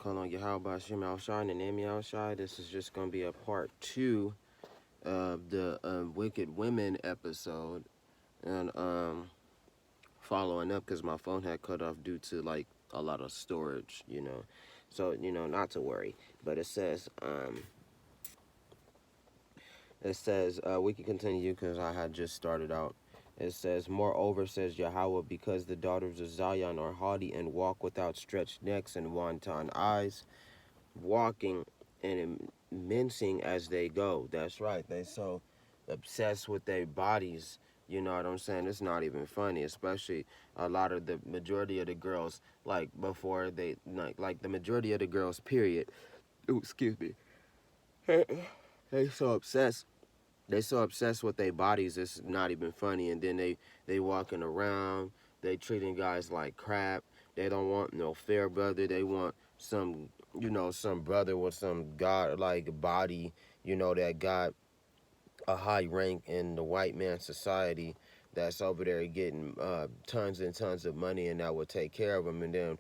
Call on Yahweh Hashem Al Shai and Amy Al Shai. This is just going to be a part two of the Wicked Women episode. And following up because my phone had cut off due to like a lot of storage. So, not to worry. But it says, we can continue because I had just started out. It says, moreover, says Yahweh, because the daughters of Zion are haughty and walk without stretched necks and wanton eyes, walking and mincing as they go. That's right. They so obsessed with their bodies. You know what I'm saying? It's not even funny, especially a lot of the majority of the girls, like before they, like the majority of the girls, period. Ooh, excuse me. They so obsessed. They so obsessed with their bodies, it's not even funny. And then they walking around, they treating guys like crap. They don't want no fair brother. They want some brother with some god like body, that got a high rank in the white man society, that's over there getting tons and tons of money, and that will take care of them. And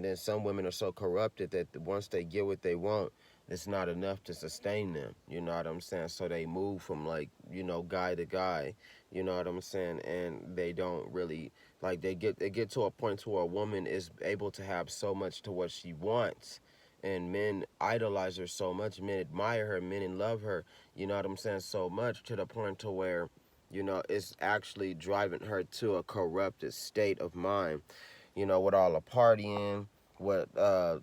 then some women are so corrupted that once they get what they want, it's not enough to sustain them. You know what I'm saying? So they move from like guy to guy. You know what I'm saying? And they don't really like they get to a point to where a woman is able to have so much to what she wants, and men idolize her so much, men admire her, men love her, you know what I'm saying, so much to the point to where, it's actually driving her to a corrupted state of mind, with all the partying, what all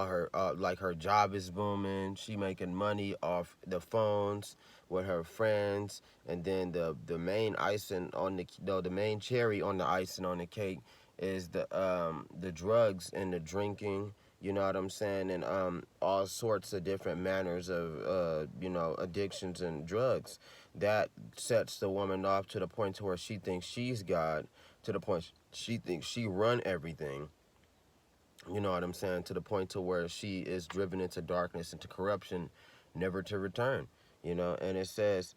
her like her job is booming, she making money off the phones with her friends, and then the main icing on the main cherry on the icing on the cake is the drugs and the drinking, you know what I'm saying, and all sorts of different manners of addictions and drugs that sets the woman off to the point to where she thinks she's God, to the point she thinks she run everything. You know what I'm saying? To the point to where she is driven into darkness, into corruption, never to return. And it says,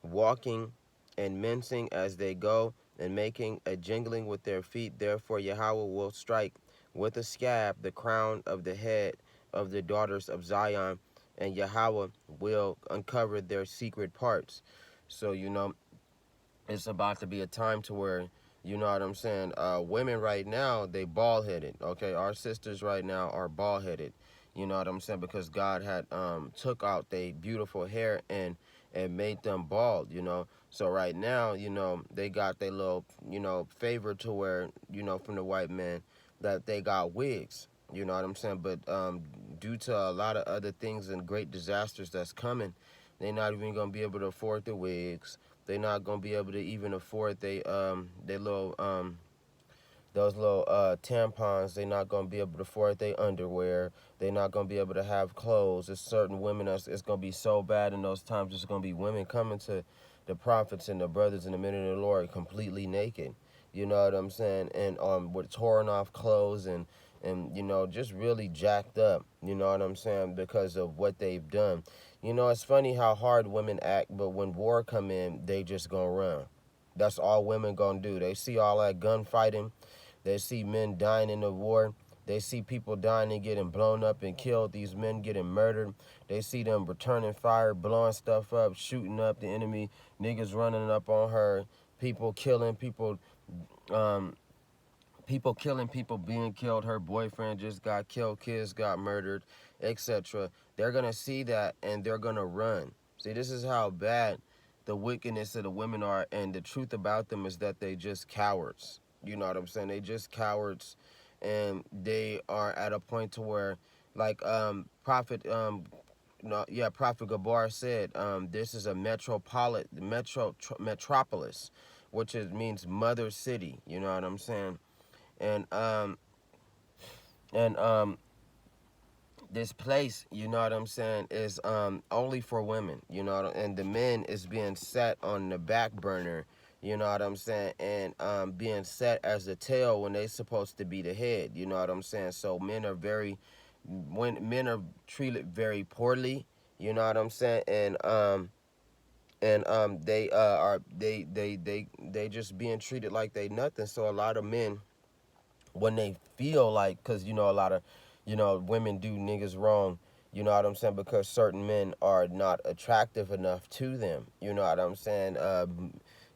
walking and mincing as they go, and making a jingling with their feet. Therefore Yahweh will strike with a scab the crown of the head of the daughters of Zion, and Yahweh will uncover their secret parts. So, it's about to be a time to where, you know what I'm saying, women right now, they bald headed. Okay, our sisters right now are bald headed, you know what I'm saying, because God had took out their beautiful hair and made them bald. So right now, they got their little favor to where, from the white man, that they got wigs, you know what I'm saying, but due to a lot of other things and great disasters that's coming, they're not even gonna be able to afford the wigs. They're not gonna be able to even afford they little those little tampons. They're not gonna be able to afford their underwear. They're not gonna be able to have clothes. There's certain women it's gonna be so bad in those times. There's gonna be women coming to the prophets and the brothers in the men of the Lord completely naked. You know what I'm saying? And with torn off clothes and just really jacked up. You know what I'm saying? Because of what they've done. It's funny how hard women act, but when war come in, they just gonna run. That's all women gonna do. They see all that gunfighting. They see men dying in the war. They see people dying and getting blown up and killed. These men getting murdered. They see them returning fire, blowing stuff up, shooting up the enemy. Niggas running up on her. People killing people. Um, People killing people, being killed. Her boyfriend just got killed. Kids got murdered, etc. They're gonna see that and they're gonna run. See, this is how bad the wickedness of the women are, and the truth about them is that they just cowards. You know what I'm saying? They just cowards, and they are at a point to where, like Prophet no, yeah, Prophet Gabar said, this is a metropolis, which means mother city. You know what I'm saying? And and this place, you know what I'm saying, is only for women, and the men is being set on the back burner, you know what I'm saying, and being set as the tail when they supposed to be the head, you know what I'm saying. So when men are treated very poorly, you know what I'm saying, and they are they just being treated like they nothing. So a lot of men when they feel like, because you know a lot of, you know, women do niggas wrong, you know what I'm saying, because certain men are not attractive enough to them, you know what I'm saying.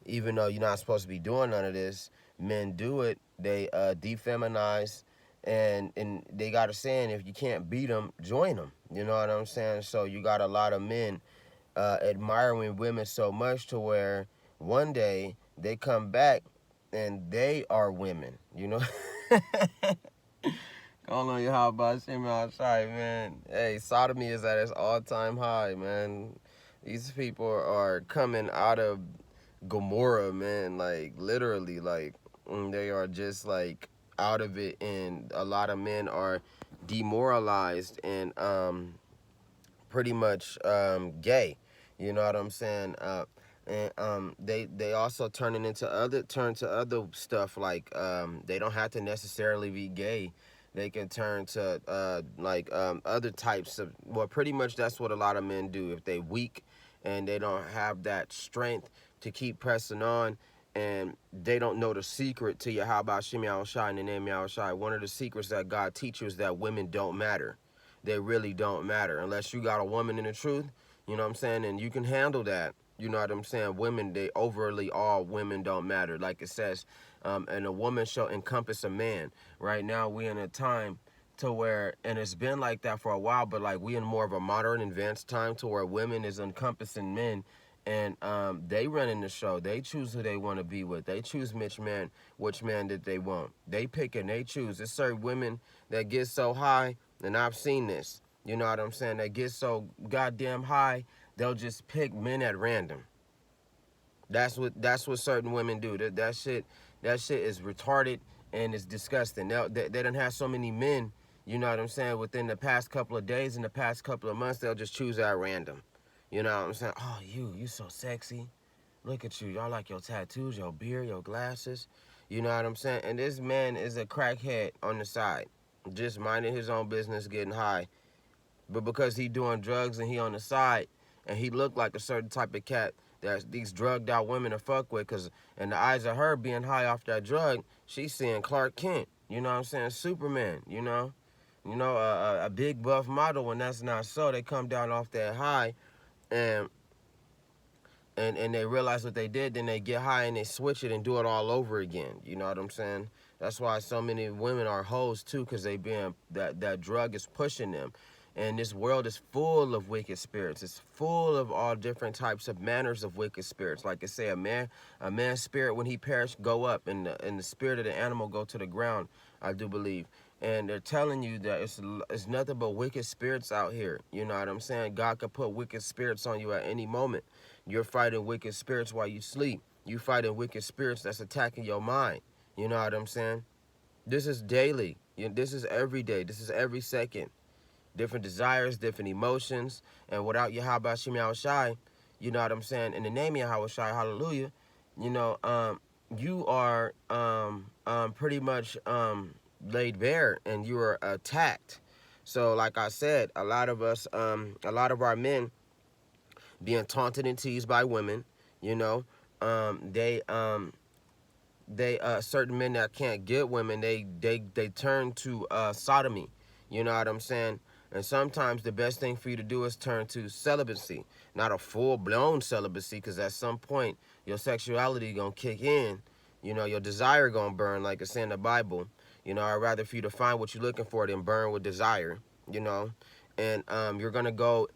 Even though you're not supposed to be doing none of this, men do it. They defeminize, and they got a saying, if you can't beat them, join them, you know what I'm saying. So you got a lot of men admiring women so much to where one day they come back and they are women, you know. Call on you, how about Shimmy outside, man? Hey, sodomy is at its all-time high, man. These people are coming out of Gomorrah, man. Like literally, like they are just like out of it, and a lot of men are demoralized and pretty much gay. You know what I'm saying? And they also turn to other stuff like they don't have to necessarily be gay. They can turn to other types of, well, pretty much that's what a lot of men do. If they weak and they don't have that strength to keep pressing on, and they don't know the secret to your how about Shimmy Al Shai and the name Al Shai. One of the secrets that God teaches is that women don't matter. They really don't matter unless you got a woman in the truth, you know what I'm saying, and you can handle that. You know what I'm saying. Women, they overly, all women don't matter, like it says, and a woman shall encompass a man. Right now we in a time to where, and it's been like that for a while, but like we in more of a modern advanced time to where women is encompassing men, and they running the show. They choose who they want to be with. They choose which man that they want. They pick and they choose. There's certain women that get so high, and I've seen this, you know what I'm saying, they get so goddamn high, they'll just pick men at random. That's what certain women do. That shit is retarded and it's disgusting. They don't have so many men, you know what I'm saying, within the past couple of days, in the past couple of months, they'll just choose at random. You know what I'm saying? Oh, you so sexy. Look at you. Y'all like your tattoos, your beard, your glasses. You know what I'm saying? And this man is a crackhead on the side, just minding his own business, getting high. But because he doing drugs and he on the side, and he looked like a certain type of cat that these drugged out women are fuck with, because in the eyes of her being high off that drug, she's seeing Clark Kent. You know what I'm saying? Superman. A big buff model. When that's not so, they come down off that high, and and they realize what they did, then they get high and they switch it and do it all over again. You know what I'm saying? That's why so many women are hoes too, because they being that drug is pushing them. And this world is full of wicked spirits. It's full of all different types of manners of wicked spirits. Like I say, a man's spirit when he perish go up, and the spirit of the animal go to the ground. I do believe. And they're telling you that it's nothing but wicked spirits out here. You know what I'm saying? God could put wicked spirits on you at any moment. You're fighting wicked spirits while you sleep. You fighting wicked spirits that's attacking your mind. You know what I'm saying? This is daily. This is every day. This is every second. Different desires, different emotions. And without Yahweh Shem Shai, you know what I'm saying? In the name of Yahweh Shai, hallelujah, you know, you are pretty much laid bare and you are attacked. So like I said, a lot of our men being taunted and teased by women, you know, they certain men that can't get women, they turn to sodomy. You know what I'm saying? And sometimes the best thing for you to do is turn to celibacy, not a full-blown celibacy, because at some point your sexuality gonna kick in. You know, your desire gonna burn, like it's in the Bible. You know, I'd rather for you to find what you're looking for than burn with desire. You know, and you're gonna go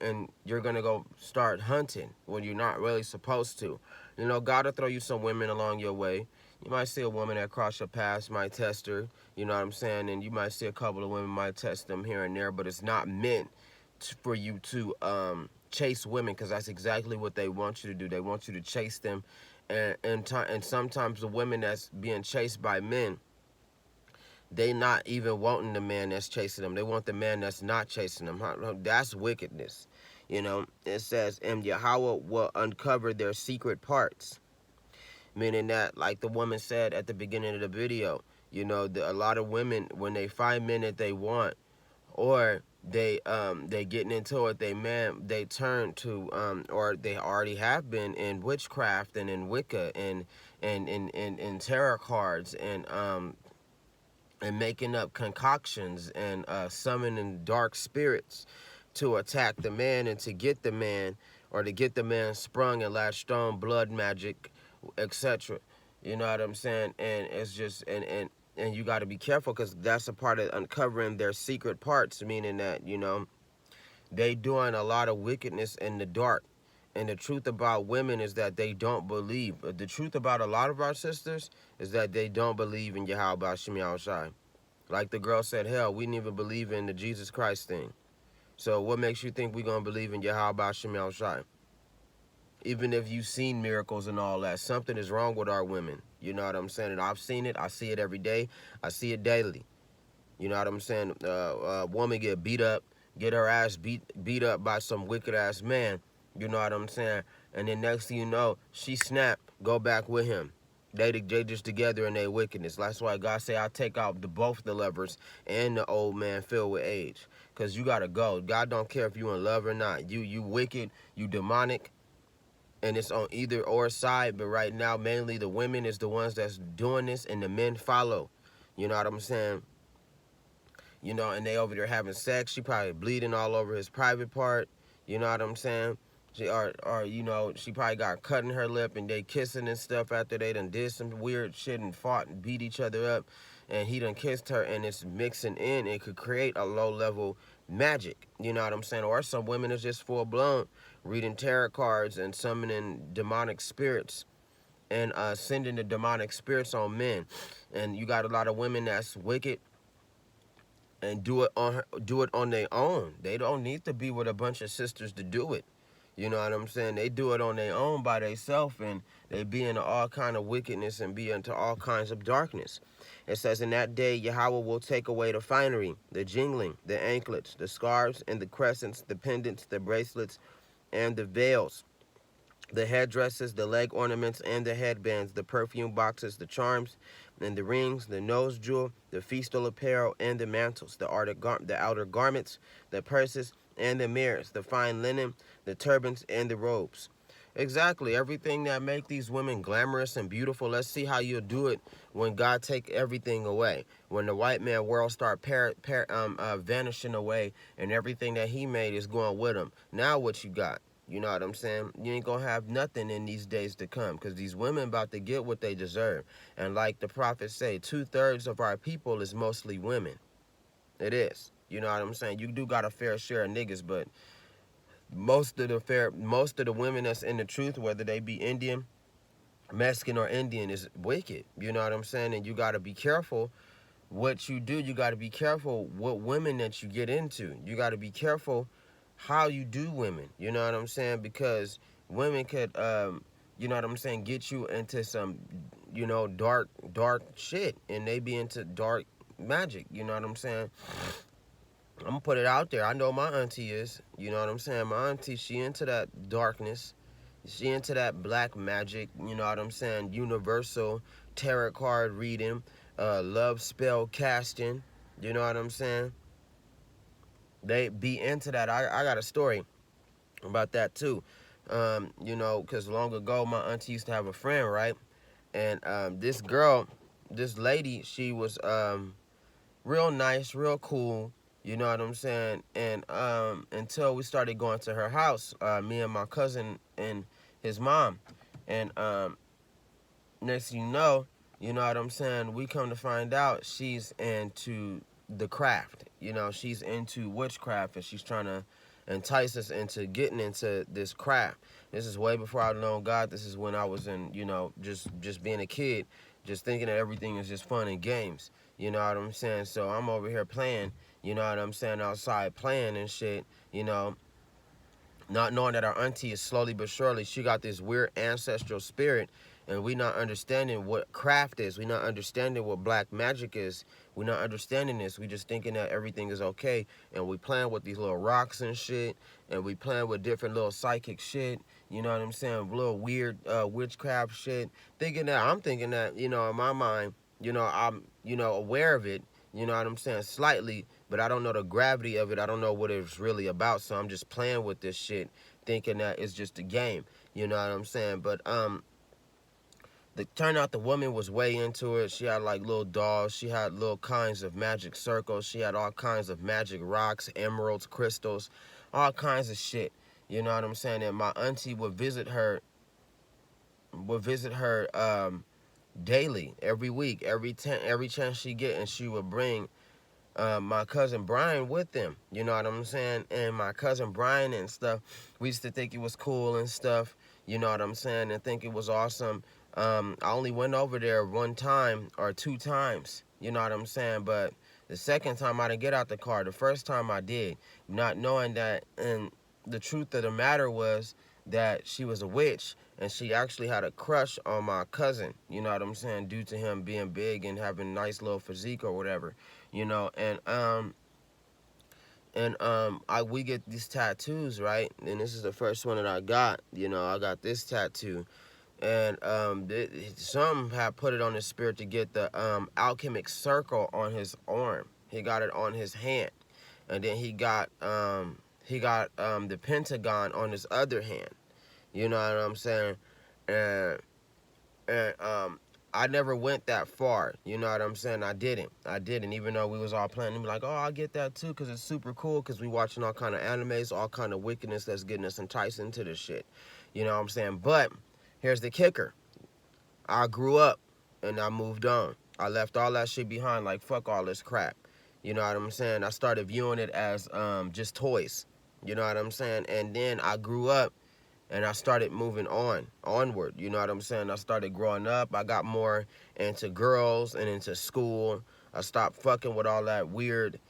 start hunting when you're not really supposed to. You know, God will throw you some women along your way. You might see a woman that cross your path, might test her, you know what I'm saying? And you might see a couple of women, might test them here and there, but it's not meant for you to chase women, because that's exactly what they want you to do. They want you to chase them. And sometimes the women that's being chased by men, they not even wanting the man that's chasing them. They want the man that's not chasing them. That's wickedness. You know, it says, and Yahweh will uncover their secret parts. Meaning that, like the woman said at the beginning of the video, you know, a lot of women, when they find men that they want, or they getting into it, they turn to or they already have been in witchcraft and in Wicca and in tarot cards and and making up concoctions and summoning dark spirits to attack the man and to get the man, or to get the man sprung and latched on, blood magic, etc. You know what I'm saying? And it's just and you got to be careful, because that's a part of uncovering their secret parts, meaning that, you know, they doing a lot of wickedness in the dark. And the truth about women is that they don't believe. The truth about a lot of our sisters is that they don't believe in Yahweh Shemi Shai. Like the girl said, hell, we didn't even believe in the Jesus Christ thing. So what makes you think we're going to believe in Yahweh Shemi Shai? Even if you've seen miracles and all that, something is wrong with our women. You know what I'm saying? And I've seen it. I see it every day. I see it daily. You know what I'm saying? A woman get beat up, get her ass beat up by some wicked ass man. You know what I'm saying? And then next thing you know, she snap, go back with him. They just together in their wickedness. That's why God say I take out both the lovers and the old man filled with age. Cause you gotta go. God don't care if you in love or not. You wicked, you demonic, and it's on either or side. But right now, mainly the women is the ones that's doing this, and the men follow. You know what I'm saying? You know, and they over there having sex. She probably bleeding all over his private part. You know what I'm saying? She or you know, she probably got cut in her lip, and they kissing and stuff after they done did some weird shit and fought and beat each other up, and he done kissed her, and it's mixing in. It could create a low level magic. You know what I'm saying? Or some women is just full blown reading tarot cards and summoning demonic spirits and sending the demonic spirits on men. And you got a lot of women that's wicked and do it on their own. They don't need to be with a bunch of sisters to do it. You know what I'm saying? They do it on their own by themselves, and they be into all kind of wickedness and be into all kinds of darkness. It says, in that day Yahweh will take away the finery, the jingling, the anklets, the scarves, and the crescents, the pendants, the bracelets, and the veils, the headdresses, the leg ornaments, and the headbands, the perfume boxes, the charms, and the rings, the nose jewel, the festal apparel, and the mantles, the outer garments, the purses, and the mirrors, the fine linen, the turbans, and the robes. Exactly, everything that make these women glamorous and beautiful. Let's see how you'll do it when God take everything away. When the white man world start vanishing away, and everything that he made is going with him. Now what you got? You know what I'm saying? You ain't gonna have nothing in these days to come, because these women about to get what they deserve. And like the prophets say, 2/3 of our people is mostly women. It is. You know what I'm saying? You do got a fair share of niggas, but most of the women that's in the truth, whether they be Indian, Mexican, or Indian, is wicked. You know what I'm saying? And you gotta be careful what you do. You gotta be careful what women that you get into. You gotta be careful how you do women. You know what I'm saying? Because women could, you know what I'm saying, get you into some, you know, dark shit, and they be into dark magic. You know what I'm saying? I'm gonna put it out there. I know my auntie is. You know what I'm saying? My auntie, she into that darkness. She into that black magic. You know what I'm saying? Universal tarot card reading, love spell casting. You know what I'm saying? They be into that. I got a story about that too. You know, because long ago my auntie used to have a friend, right? And this girl, this lady, she was real nice, real cool. You know what I'm saying? And until we started going to her house, me and my cousin and his mom, and next thing you know what I'm saying, we come to find out she's into the craft. You know, she's into witchcraft, and she's trying to entice us into getting into this craft. This is way before I known God. This is when I was in, you know, just being a kid, just thinking that everything is just fun and games. You know what I'm saying? So I'm over here playing, you know what I'm saying, outside playing and shit, you know, not knowing that our auntie is slowly but surely, she got this weird ancestral spirit, and we not understanding what craft is. We not understanding what black magic is. We not understanding this. We just thinking that everything is okay, and we playing with these little rocks and shit, and we playing with different little psychic shit. You know what I'm saying? Little weird witchcraft shit. I'm thinking that, you know, in my mind, you know, I'm, you know, aware of it. You know what I'm saying? Slightly, but I don't know the gravity of it. I don't know what it's really about. So I'm just playing with this shit, thinking that it's just a game. You know what I'm saying? But Turned out the woman was way into it. She had like little dolls. She had little kinds of magic circles. She had all kinds of magic rocks, emeralds, crystals, all kinds of shit. You know what I'm saying? And my auntie would visit her daily, every week, every chance she get, and she would bring my cousin Brian with them. You know what I'm saying? And my cousin Brian and stuff, we used to think it was cool and stuff. You know what I'm saying? And think it was awesome. I only went over there one time or two times. You know what I'm saying? But the second time I didn't get out the car. The first time I did, not knowing that. And the truth of the matter was that she was a witch, and she actually had a crush on my cousin. You know what I'm saying? Due to him being big and having a nice little physique or whatever. You know, we get these tattoos, right? And this is the first one that I got. You know, I got this tattoo, and some have put it on his spirit to get the alchemic circle on his arm. He got it on his hand, and then he got the pentagon on his other hand. You know what I'm saying? And I never went that far. You know what I'm saying? I didn't. Even though we was all planning to be like, oh, I'll get that too, because it's super cool, because we watching all kind of animes, all kind of wickedness that's getting us enticed into this shit. You know what I'm saying? But here's the kicker. I grew up and I moved on. I left all that shit behind, like, fuck all this crap. You know what I'm saying? I started viewing it as just toys. You know what I'm saying? And then I grew up and I started moving onward. You know what I'm saying? I started growing up. I got more into girls and into school. I stopped fucking with all that weird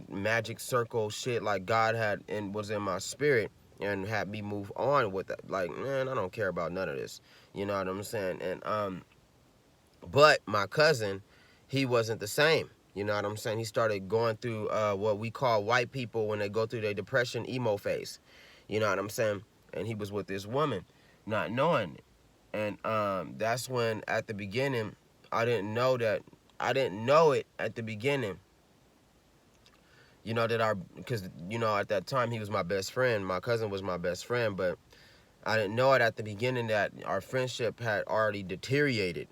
magic circle shit like God had and was in my spirit, and had me move on with it. Like, man, I don't care about none of this. You know what I'm saying? And but my cousin, he wasn't the same. You know what I'm saying? He started going through what we call white people when they go through their depression emo phase. You know what I'm saying? And he was with this woman, not knowing it. And that's when, at the beginning, I didn't know it at the beginning. You know, because, you know, at that time, he was my best friend. My cousin was my best friend, but I didn't know it at the beginning that our friendship had already deteriorated.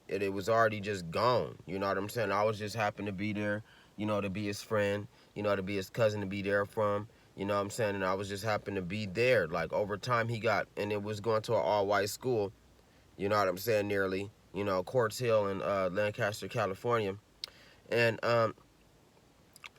It was already just gone. You know what I'm saying? I was just happened to be there, you know, to be his friend, you know, to be his cousin, to be there from. You know what I'm saying? And I was just happened to be there. Like, over time, and it was going to an all-white school, you know what I'm saying, nearly, you know, Quartz Hill in Lancaster, California. And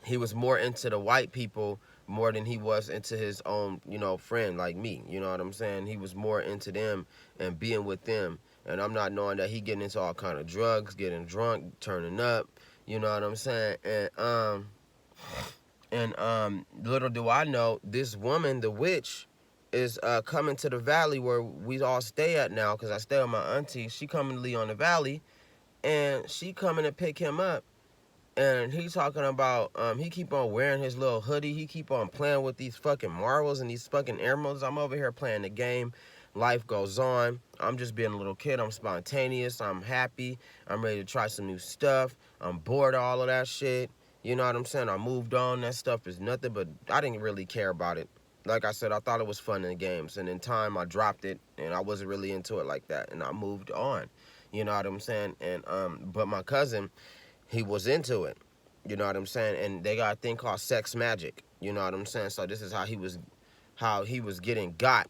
he was more into the white people more than he was into his own, you know, friend like me. You know what I'm saying? He was more into them and being with them. And I'm not knowing that he getting into all kind of drugs, getting drunk, turning up. You know what I'm saying? And little do I know, this woman, the witch, is coming to the valley where we all stay at now, because I stay with my auntie. She coming to Leon the Valley, and she coming to pick him up. And he talking about, he keep on wearing his little hoodie. He keep on playing with these fucking marbles and these fucking emeralds. I'm over here playing the game. Life goes on. I'm just being a little kid. I'm spontaneous. I'm happy. I'm ready to try some new stuff. I'm bored of all of that shit. You know what I'm saying? I moved on. That stuff is nothing, but I didn't really care about it. Like I said, I thought it was fun in the games. And in time, I dropped it, and I wasn't really into it like that. And I moved on. You know what I'm saying? And but my cousin, he was into it. You know what I'm saying? And they got a thing called sex magic. You know what I'm saying? So this is how he was getting got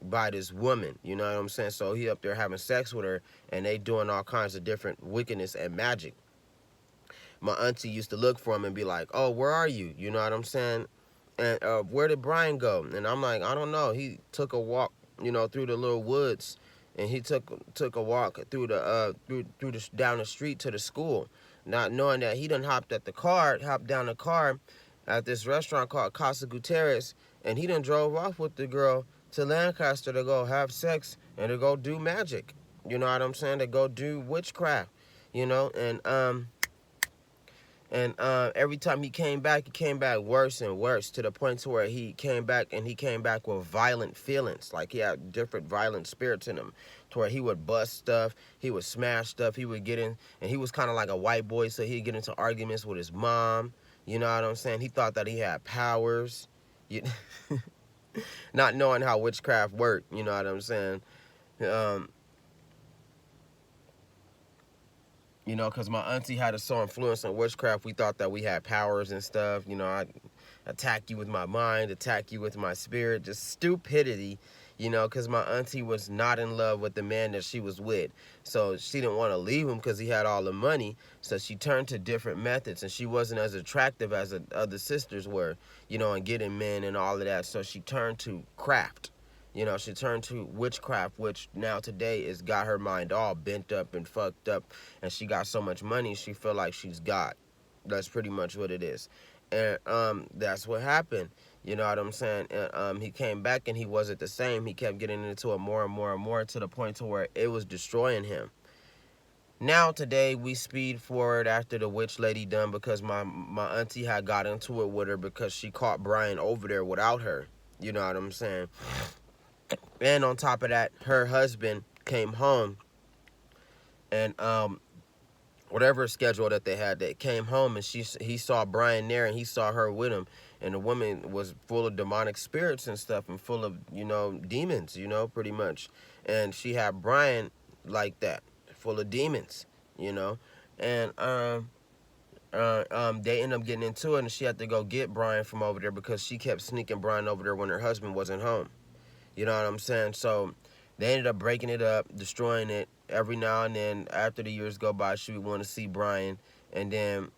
by this woman. You know what I'm saying? So he up there having sex with her, and they doing all kinds of different wickedness and magic. My auntie used to look for him and be like, oh, where are you? You know what I'm saying? And where did Brian go? And I'm like, I don't know. He took a walk, you know, through the little woods, and he took a walk through down the street to the school, not knowing that he done hopped down the car at this restaurant called Casa Gutierrez, and he done drove off with the girl to Lancaster to go have sex and to go do magic. You know what I'm saying? To go do witchcraft, you know, and every time he came back worse and worse, to the point to where he came back with violent feelings. Like, he had different violent spirits in him, to where he would bust stuff, he would smash stuff, he would get in, and he was kind of like a white boy, so he'd get into arguments with his mom. You know what I'm saying? He thought that he had powers, not knowing how witchcraft worked. You know what I'm saying? You know, because my auntie had us so influenced in witchcraft, we thought that we had powers and stuff. You know, I attack you with my mind, attack you with my spirit, just stupidity, you know, because my auntie was not in love with the man that she was with. So she didn't want to leave him because he had all the money. So she turned to different methods, and she wasn't as attractive as the other sisters were, you know, and getting men and all of that. So she turned to craft. You know, she turned to witchcraft, which now today is got her mind all bent up and fucked up, and she got so much money she feel like she's God. That's pretty much what it is. And that's what happened. You know what I'm saying? And he came back and he wasn't the same. He kept getting into it more and more and more to the point to where it was destroying him. Now today we speed forward after the witch lady done because my auntie had got into it with her because she caught Brian over there without her. You know what I'm saying? And on top of that, her husband came home and whatever schedule that they had, they came home and he saw Brian there and he saw her with him, and the woman was full of demonic spirits and stuff and full of, you know, demons, you know, pretty much. And she had Brian like that, full of demons, you know. And they ended up getting into it, and she had to go get Brian from over there because she kept sneaking Brian over there when her husband wasn't home. You know what I'm saying? So they ended up breaking it up, destroying it. Every now and then, after the years go by, she would want to see Brian. And then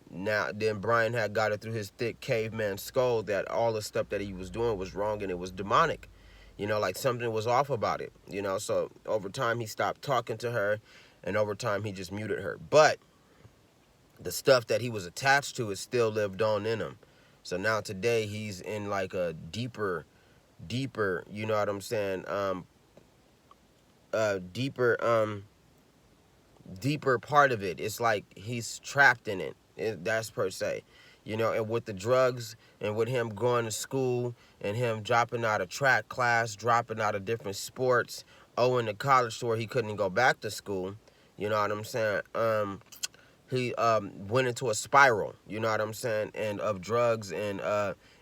Brian had got it through his thick caveman skull that all the stuff that he was doing was wrong and it was demonic. You know, like something was off about it. You know, so over time he stopped talking to her, and over time he just muted her. But the stuff that he was attached to is still lived on in him. So now today he's in like a deeper, you know what I'm saying, deeper part of it. It's like he's trapped in it. That's per se, you know. And with the drugs and with him going to school and him dropping out of track class, dropping out of different sports, owing to college to where he couldn't go back to school, you know what I'm saying. He went into a spiral, you know what I'm saying, and of drugs and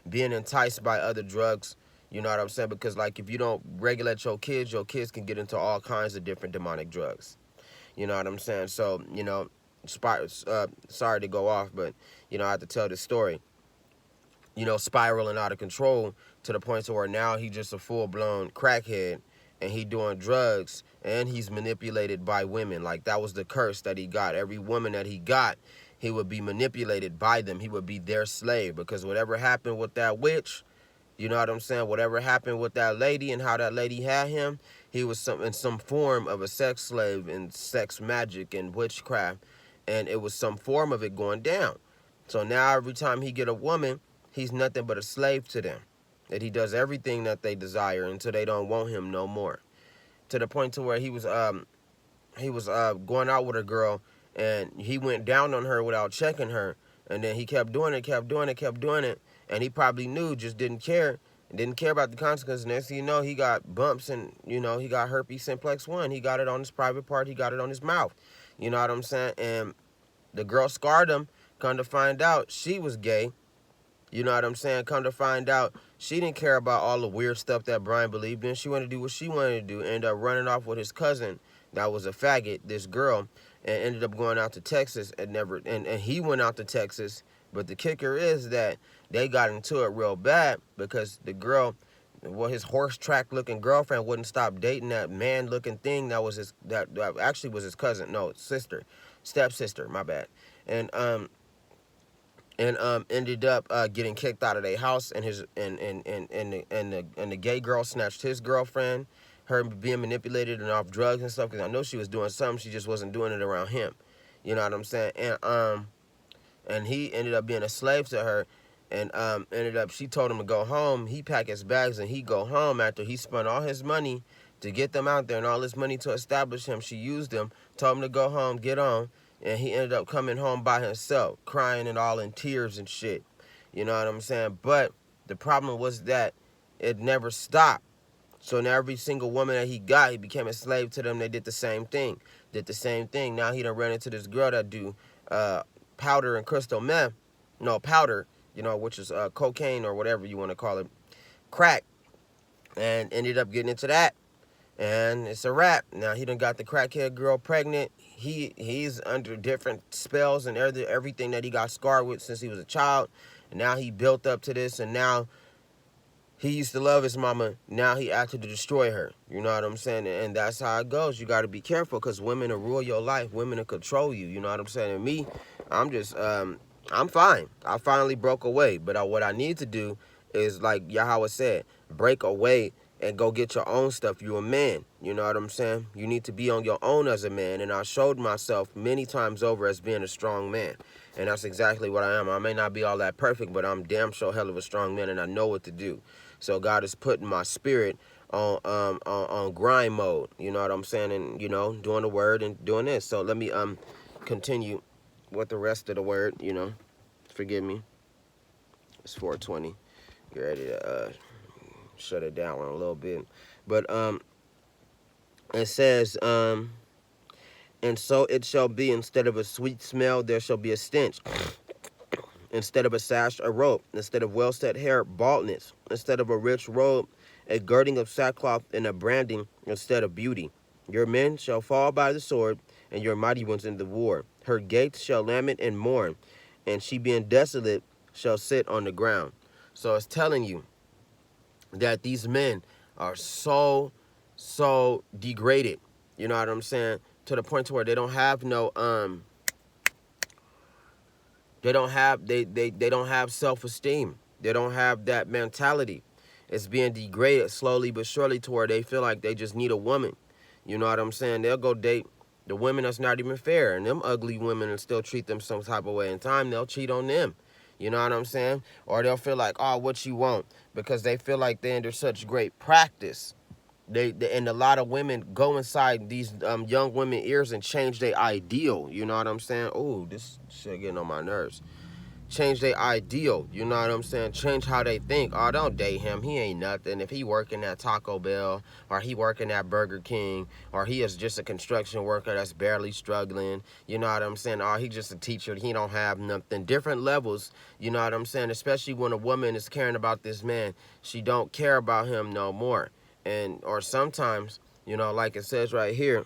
being enticed by other drugs. You know what I'm saying? Because, like, if you don't regulate your kids can get into all kinds of different demonic drugs. You know what I'm saying? So, you know, sorry to go off, but, you know, I have to tell this story. You know, spiraling out of control to the point to where now he's just a full-blown crackhead, and he doing drugs, and he's manipulated by women. Like, that was the curse that he got. Every woman that he got, he would be manipulated by them. He would be their slave, because whatever happened with that witch, you know what I'm saying? Whatever happened with that lady and how that lady had him, he was in some form of a sex slave and sex magic and witchcraft, and it was some form of it going down. So now every time he get a woman, he's nothing but a slave to them. That he does everything that they desire until they don't want him no more. To the point to where he was going out with a girl, and he went down on her without checking her, and then he kept doing it, and he probably knew, just didn't care about the consequences. Next thing you know, he got bumps, and, you know, he got herpes simplex 1. He got it on his private part. He got it on his mouth. You know what I'm saying? And the girl scarred him. Come to find out, she was gay. You know what I'm saying? Come to find out, she didn't care about all the weird stuff that Brian believed in. She wanted to do what she wanted to do. Ended up running off with his cousin that was a faggot, this girl, and ended up going out to Texas and he went out to Texas. But the kicker is that they got into it real bad because the girl, well, his horse track looking girlfriend wouldn't stop dating that man looking thing that actually was his cousin, no, stepsister, my bad. And ended up getting kicked out of their house, and the gay girl snatched his girlfriend, her being manipulated and off drugs and stuff, because I know she was doing something, she just wasn't doing it around him. You know what I'm saying? And he ended up being a slave to her, and she told him to go home. He packed his bags and he go home after he spent all his money to get them out there and all his money to establish him. She used him, told him to go home, get on. And he ended up coming home by himself, crying and all in tears and shit. You know what I'm saying? But the problem was that it never stopped. So now every single woman that he got, he became a slave to them. They did the same thing. Now he done ran into this girl that do powder and crystal meth. No, powder, you know, which is cocaine or whatever you want to call it. Crack. And ended up getting into that. And it's a wrap. Now he done got the crackhead girl pregnant. he's under different spells and everything that he got scarred with since he was a child, and now he built up to this, and now he used to love his mama. Now he acted to destroy her. You know what I'm saying? And that's how it goes. You got to be careful because women will rule your life. Women will control you. You know what I'm saying? And me, I'm just, I'm fine. I finally broke away. But what I need to do is, like Yahweh said, break away and go get your own stuff. You're a man. You know what I'm saying? You need to be on your own as a man. And I showed myself many times over as being a strong man. And that's exactly what I am. I may not be all that perfect, but I'm damn sure hell of a strong man, and I know what to do. So God is putting my spirit on grind mode. You know what I'm saying? And, you know, doing the word and doing this. So let me continue with the rest of the word. You know, forgive me. It's 4:20. Get ready to shut it down a little bit. But it says, and so it shall be, instead of a sweet smell, there shall be a stench. Instead of a sash, a rope. Instead of well-set hair, baldness. Instead of a rich robe, a girding of sackcloth, and a branding instead of beauty. Your men shall fall by the sword, and your mighty ones in the war. Her gates shall lament and mourn, and she being desolate shall sit on the ground. So it's telling you that these men are so degraded. You know what I'm saying? To the point to where they don't have no they don't have self-esteem. They don't have that mentality. It's being degraded slowly but surely to where they feel like they just need a woman. You know what I'm saying? They'll go date the women that's not even fair, and them ugly women and still treat them some type of way. In time, they'll cheat on them. You know what I'm saying? Or they'll feel like, oh, what you want? Because they feel like they're under such great practice. And a lot of women go inside these young women ears and change their ideal. You know what I'm saying? Oh, this shit getting on my nerves. Change their ideal. You know what I'm saying? Change how they think. Oh, don't date him. He ain't nothing. If he working at Taco Bell, or he working at Burger King, or he is just a construction worker that's barely struggling. You know what I'm saying? Or he just a teacher. He don't have nothing. Different levels. You know what I'm saying? Especially when a woman is caring about this man. She don't care about him no more. And or sometimes, you know, like it says right here,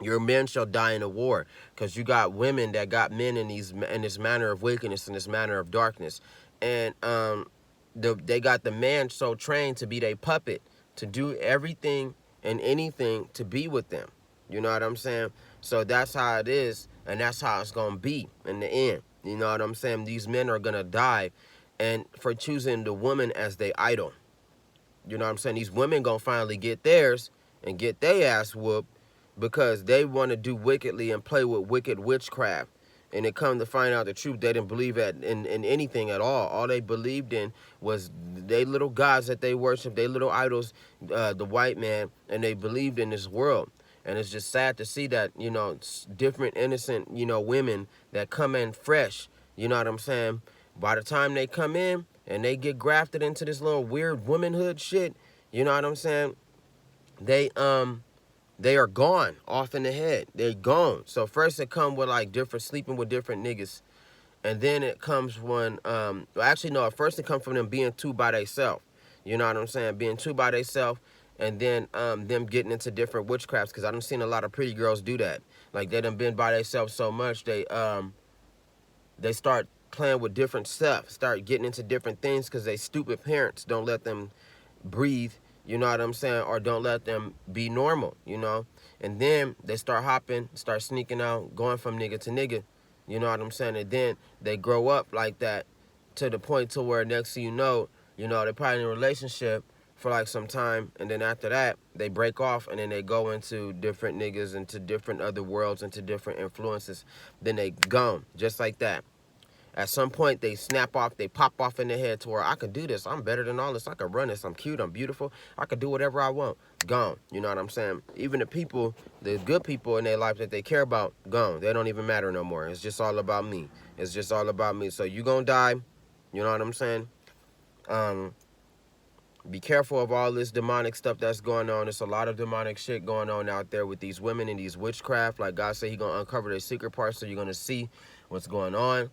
your men shall die in a war, because you got women that got men in this manner of wickedness, in this manner of darkness, and they got the man so trained to be their puppet, to do everything and anything to be with them. You know what I'm saying? So that's how it is, and that's how it's gonna be in the end. You know what I'm saying? These men are gonna die, and for choosing the woman as their idol. You know what I'm saying? These women gonna finally get theirs and get their ass whooped because they want to do wickedly and play with wicked witchcraft. And it come to find out the truth, they didn't believe in anything at all. All they believed in was they little gods that they worship, they little idols, the white man, and they believed in this world. And it's just sad to see that, you know, different innocent, you know, women that come in fresh, you know what I'm saying? By the time they come in, and they get grafted into this little weird womanhood shit, you know what I'm saying? They are gone off in the head. They're gone. So first it come with like different sleeping with different niggas, and then it comes when well, actually no, at first it comes from them being two by themselves. You know what I'm saying? Being two by themselves, and then them getting into different witchcrafts, because I done seen a lot of pretty girls do that. Like they done been by themselves so much they start playing with different stuff, start getting into different things because they stupid parents don't let them breathe, you know what I'm saying, or don't let them be normal, you know. And then they start hopping, start sneaking out, going from nigga to nigga, you know what I'm saying. And then they grow up like that to the point to where next thing you know, they're probably in a relationship for like some time, and then after that they break off, and then they go into different niggas, into different other worlds, into different influences. Then they gone just like that. At some point they snap off, they pop off in their head to where I could do this, I'm better than all this, I could run this, I'm cute, I'm beautiful, I could do whatever I want. Gone. You know what I'm saying? Even the people, the good people in their life that they care about, gone. They don't even matter no more. It's just all about me. It's just all about me. So you gonna die, you know what I'm saying? Be careful of all this demonic stuff that's going on. There's a lot of demonic shit going on out there with these women and these witchcraft. Like God said, He gonna uncover their secret parts, so you're gonna see what's going on.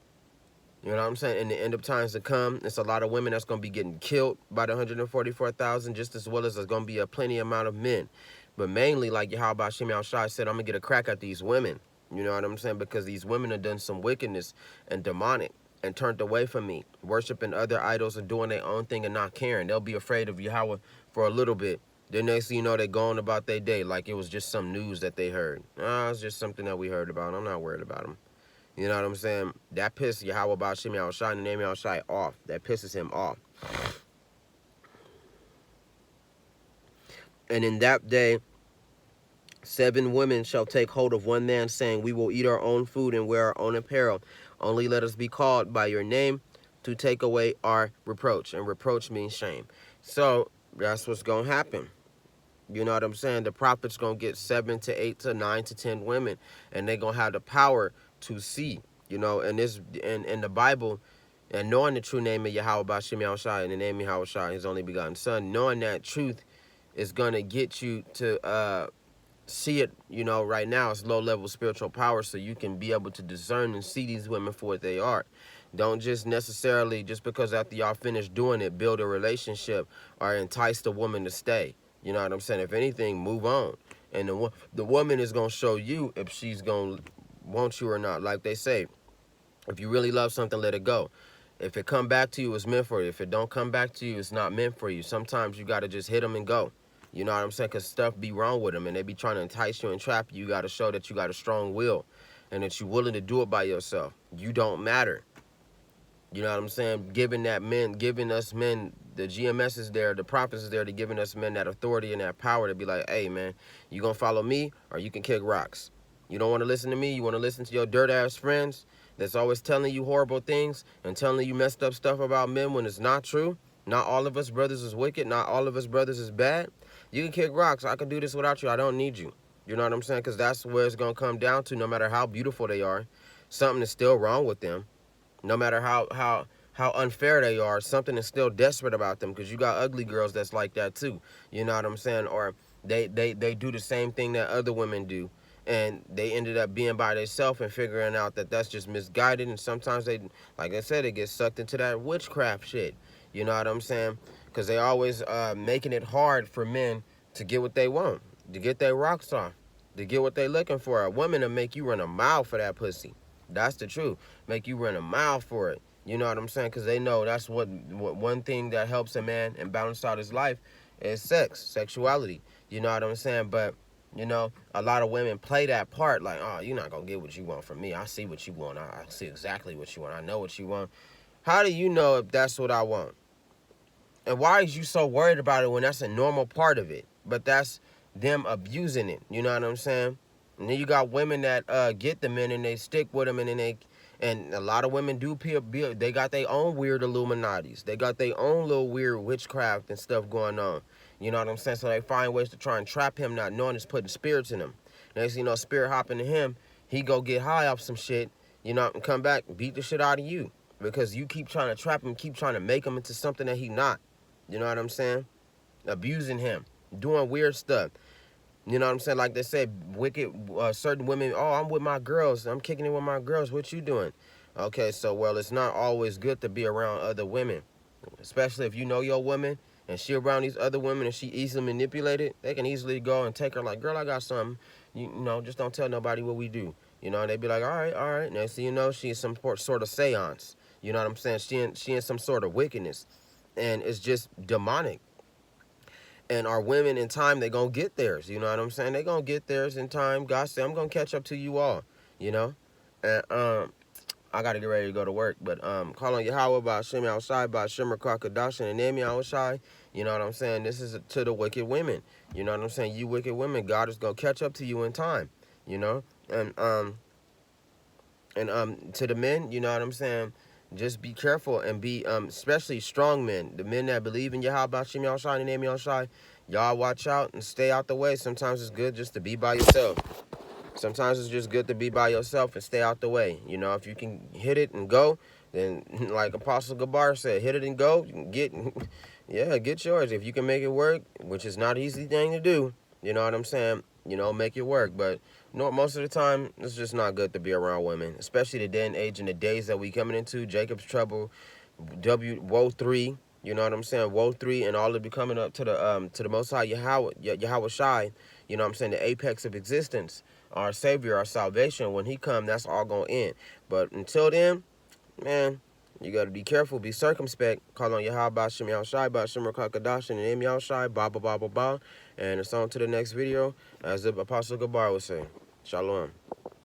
You know what I'm saying? In the end of times to come, it's a lot of women that's gonna be getting killed by the 144,000, just as well as there's gonna be a plenty amount of men. But mainly, like Yahweh Shem Shai said, I'm going to get a crack at these women. You know what I'm saying? Because these women have done some wickedness and demonic and turned away from me, worshiping other idols and doing their own thing and not caring. They'll be afraid of Yahweh for a little bit. Then next thing you know, they're going about their day like it was just some news that they heard. It's just something that we heard about. I'm not worried about them. You know what I'm saying? That pisses Yahweh about Shem Shai and the name Shai off. That pisses him off. And in that day, 7 women shall take hold of one man, saying, we will eat our own food and wear our own apparel. Only let us be called by your name to take away our reproach. And reproach means shame. So that's what's going to happen. You know what I'm saying? The prophet's going to get 7 to 8 to 9 to 10 women, and they're going to have the power to see, you know, and this in the Bible, and knowing the true name of Yahweh Bashim Yahushai and the name of Yahushai, his only begotten son, knowing that truth is going to get you to see it, you know, right now. It's low-level spiritual power, so you can be able to discern and see these women for what they are. Don't just necessarily, just because after y'all finish doing it, build a relationship or entice the woman to stay. You know what I'm saying? If anything, move on. And the woman is going to show you if she's going to want you or not. Like they say, if you really love something, let it go. If it come back to you, it's meant for you. If it don't come back to you, it's not meant for you. Sometimes you got to just hit them and go. You know what I'm saying? Because stuff be wrong with them, and they be trying to entice you and trap you. You got to show that you got a strong will and that you're willing to do it by yourself. You don't matter. You know what I'm saying? Giving us men, the GMS is there, the prophets is there to giving us men that authority and that power to be like, hey, man, you going to follow me or you can kick rocks. You don't want to listen to me? You want to listen to your dirt-ass friends that's always telling you horrible things and telling you messed up stuff about men when it's not true? Not all of us brothers is wicked. Not all of us brothers is bad. You can kick rocks. I can do this without you. I don't need you. You know what I'm saying? Because that's where it's going to come down to. No matter how beautiful they are, something is still wrong with them. No matter how unfair they are, something is still desperate about them, because you got ugly girls that's like that too. You know what I'm saying? Or they do the same thing that other women do, and they ended up being by themselves and figuring out that that's just misguided. And sometimes they, like I said, they get sucked into that witchcraft shit. You know what I'm saying? Because they always making it hard for men to get what they want, to get their rocks off, to get what they looking for. A woman will make you run a mile for that pussy. That's the truth. Make you run a mile for it. You know what I'm saying? Because they know that's what one thing that helps a man and balance out his life is sexuality. You know what I'm saying? But, you know, a lot of women play that part like, oh, you're not going to get what you want from me. I see what you want. I see exactly what you want. I know what you want. How do you know if that's what I want? And why is you so worried about it when that's a normal part of it? But that's them abusing it. You know what I'm saying? And then you got women that get the men and they stick with them, and then and a lot of women do they got their own weird Illuminatis. They got their own little weird witchcraft and stuff going on. You know what I'm saying? So they find ways to try and trap him, not knowing it's putting spirits in him. Next thing you know, spirit hopping to him, he go get high off some shit, you know, and come back, beat the shit out of you. Because you keep trying to trap him, keep trying to make him into something that he not. You know what I'm saying? Abusing him, doing weird stuff. You know what I'm saying? Like they said, wicked, certain women, oh, I'm with my girls. I'm kicking it with my girls. What you doing? Okay, so, well, it's not always good to be around other women. Especially if you know your woman and she around these other women and she easily manipulated. They can easily go and take her like, girl, I got something. You know, just don't tell nobody what we do. You know, and they be like, all right, all right. Next thing you know, she's some sort of seance. You know what I'm saying? She in some sort of wickedness. And it's just demonic. And our women in time, they going to get theirs. You know what I'm saying? They going to get theirs in time. God said, I'm going to catch up to you all. You know? And I got to get ready to go to work. But call on Yahweh by Shem outside by Shemar Kakadash and the name Yahushai. You know what I'm saying? This is to the wicked women. You know what I'm saying? You wicked women, God is going to catch up to you in time. You know? And to the men, you know what I'm saying? Just be careful and be, especially strong men, the men that believe in Yahweh Bashim Yahushai and the name Yahushai. Y'all watch out and stay out the way. Sometimes it's good just to be by yourself. Sometimes it's just good to be by yourself and stay out the way. You know, if you can hit it and go, then like Apostle Gabar said, hit it and go. Get yours. If you can make it work, which is not an easy thing to do, you know what I'm saying? You know, make it work. But most of the time, it's just not good to be around women, especially the day and age and the days that we coming into. Jacob's trouble, Woe 3. You know what I'm saying? Woe 3 and all of you coming up to the Most High Yahweh Shai. You know what I'm saying? The apex of existence, our Savior, our salvation. When He come, that's all gonna end. But until then, man, you gotta be careful, be circumspect. Call on Yahweh Bashem Yahushai, Bashem Rakakadash, and the name Yahushai, ba ba ba ba ba. And it's on to the next video, as the Apostle Gabar would say. Shalom.